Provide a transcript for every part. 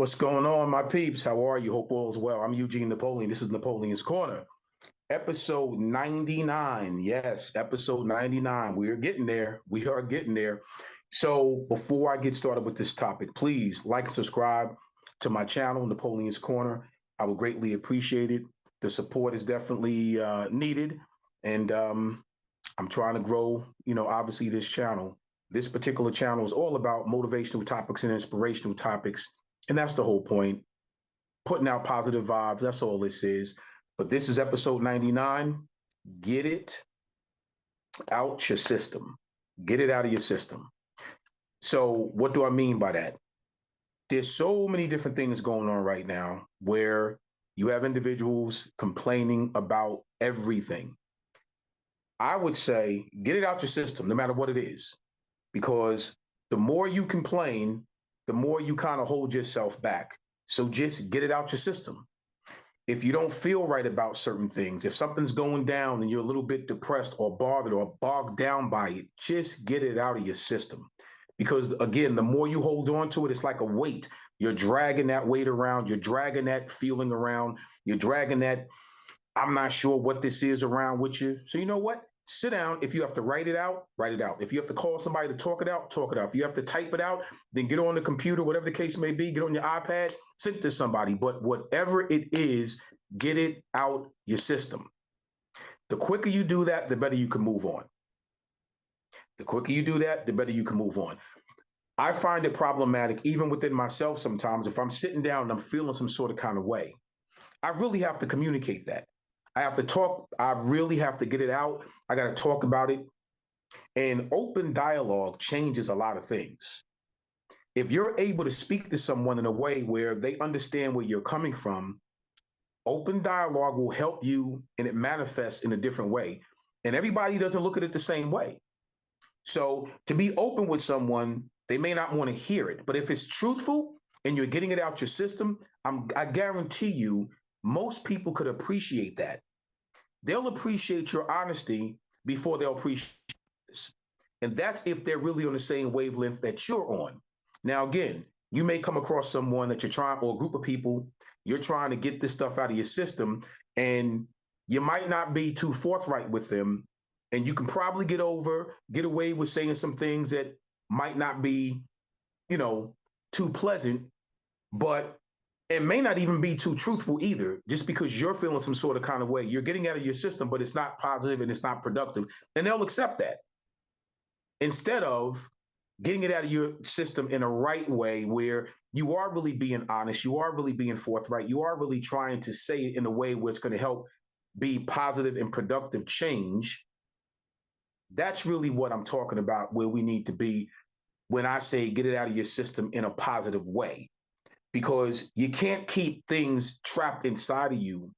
What's going on, my peeps? How are you? Hope all is well. I'm Eugene Napoleon. This is Napoleon's Corner, episode 99. Yes, episode 99. We are getting there. We are getting there. So, before I get started with this topic, please like and subscribe to my channel, Napoleon's Corner. I would greatly appreciate it. The support is definitely needed. And I'm trying to grow, obviously, this channel. This particular channel is all about motivational topics and inspirational topics. And that's the whole point. Putting out positive vibes. That's all this is. But this is episode 99. Get it out your system. Get it out of your system. So what do I mean by that? There's so many different things going on right now where you have individuals complaining about everything. I would say get it out your system, no matter what it is, because the more you complain, the more you kind of hold yourself back. So just get it out your system. If you don't feel right about certain things, if something's going down and you're a little bit depressed or bothered or bogged down by it, just get it out of your system. Because again, the more you hold on to it, it's like a weight. You're dragging that weight around. You're dragging that feeling around. You're dragging that, I'm not sure what this is around with you. So you know what? Sit down. If you have to write it out, write it out. If you have to call somebody to talk it out, talk it out. If you have to type it out, then get on the computer, whatever the case may be, get on your iPad, send it to somebody. But whatever it is, get it out your system. The quicker you do that, the better you can move on. The quicker you do that, the better you can move on. I find it problematic, even within myself sometimes, if I'm sitting down and I'm feeling some sort of kind of way. I really have to communicate that. I have to talk. I really have to get it out. I got to talk about it. And open dialogue changes a lot of things. If you're able to speak to someone in a way where they understand where you're coming from, open dialogue will help you and it manifests in a different way. And everybody doesn't look at it the same way. So to be open with someone, they may not want to hear it. But if it's truthful and you're getting it out your system, I guarantee you, most people could appreciate that. They'll appreciate your honesty before they'll appreciate this. And that's if they're really on the same wavelength that you're on. Now, again, you may come across someone that you're trying, or a group of people, you're trying to get this stuff out of your system, and you might not be too forthright with them. And you can probably get away with saying some things that might not be, too pleasant, but it may not even be too truthful either, just because you're feeling some sort of kind of way. You're getting out of your system, but it's not positive and it's not productive. And they'll accept that. Instead of getting it out of your system in a right way where you are really being honest, you are really being forthright, you are really trying to say it in a way where it's going to help be positive and productive change. That's really what I'm talking about, where we need to be when I say get it out of your system in a positive way. Because you can't keep things trapped inside of you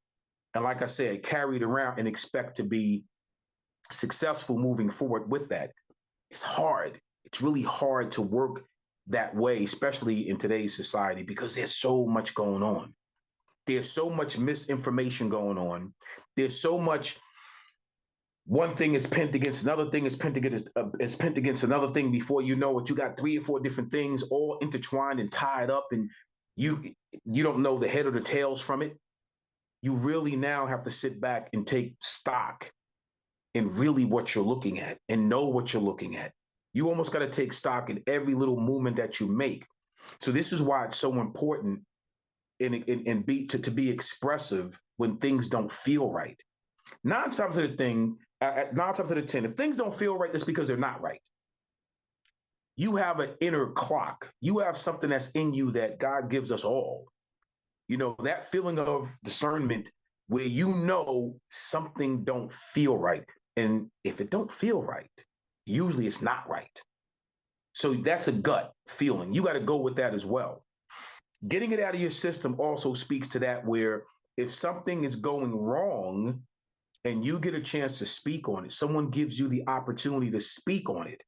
and, like I said, carried around and expect to be successful moving forward with that. It's hard. It's really hard to work that way, especially in today's society, because there's so much going on. There's so much misinformation going on. There's so much, one thing is pent against another thing, is pent against another thing. Before you know it, you got 3 or 4 different things all intertwined and tied up, and you don't know the head or the tails from it. You really now have to sit back and take stock in really what you're looking at and know what you're looking at. You almost got to take stock in every little movement that you make. So this is why it's so important to be expressive when things don't feel right. 9 times out of 10, if things don't feel right, that's because they're not right. You have an inner clock. You have something that's in you that God gives us all. That feeling of discernment where something don't feel right. And if it don't feel right, usually it's not right. So that's a gut feeling. You got to go with that as well. Getting it out of your system also speaks to that, where if something is going wrong and you get a chance to speak on it, someone gives you the opportunity to speak on it,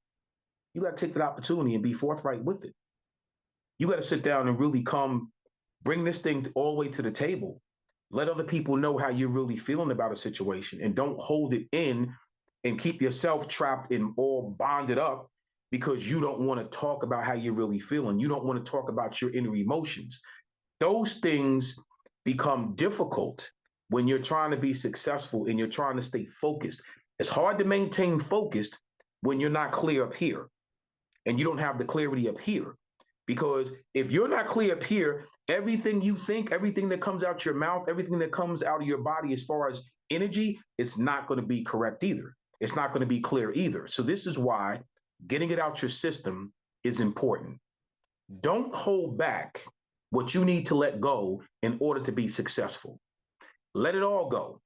you got to take that opportunity and be forthright with it. You got to sit down and really bring this thing all the way to the table. Let other people know how you're really feeling about a situation, and don't hold it in and keep yourself trapped and all bonded up because you don't want to talk about how you're really feeling. You don't want to talk about your inner emotions. Those things become difficult when you're trying to be successful and you're trying to stay focused. It's hard to maintain focused when you're not clear up here and you don't have the clarity up here. Because if you're not clear up here, everything you think, everything that comes out your mouth, everything that comes out of your body as far as energy, it's not going to be correct either. It's not going to be clear either. So this is why getting it out your system is important. Don't hold back what you need to let go in order to be successful. Let it all go.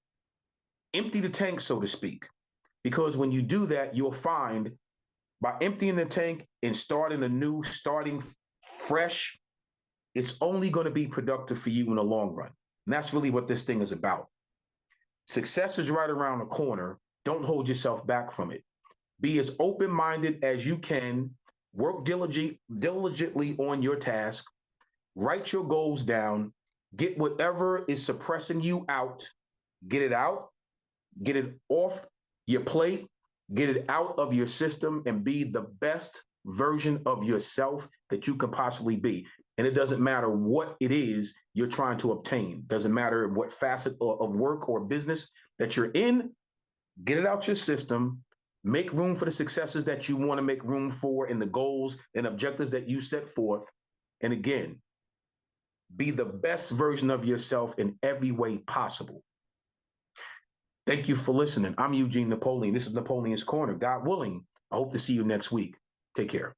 Empty the tank, so to speak. Because when you do that, you'll find by emptying the tank and starting anew, starting fresh, it's only going to be productive for you in the long run. And that's really what this thing is about. Success is right around the corner. Don't hold yourself back from it. Be as open-minded as you can. Work diligently on your task. Write your goals down. Get whatever is suppressing you out. Get it out. Get it off your plate. Get it out of your system and be the best version of yourself that you can possibly be. And it doesn't matter what it is you're trying to obtain. Doesn't matter what facet of work or business that you're in. Get it out your system. Make room for the successes that you want to make room for and the goals and objectives that you set forth. And again, be the best version of yourself in every way possible. Thank you for listening. I'm Eugene Napoleon. This is Napoleon's Corner. God willing, I hope to see you next week. Take care.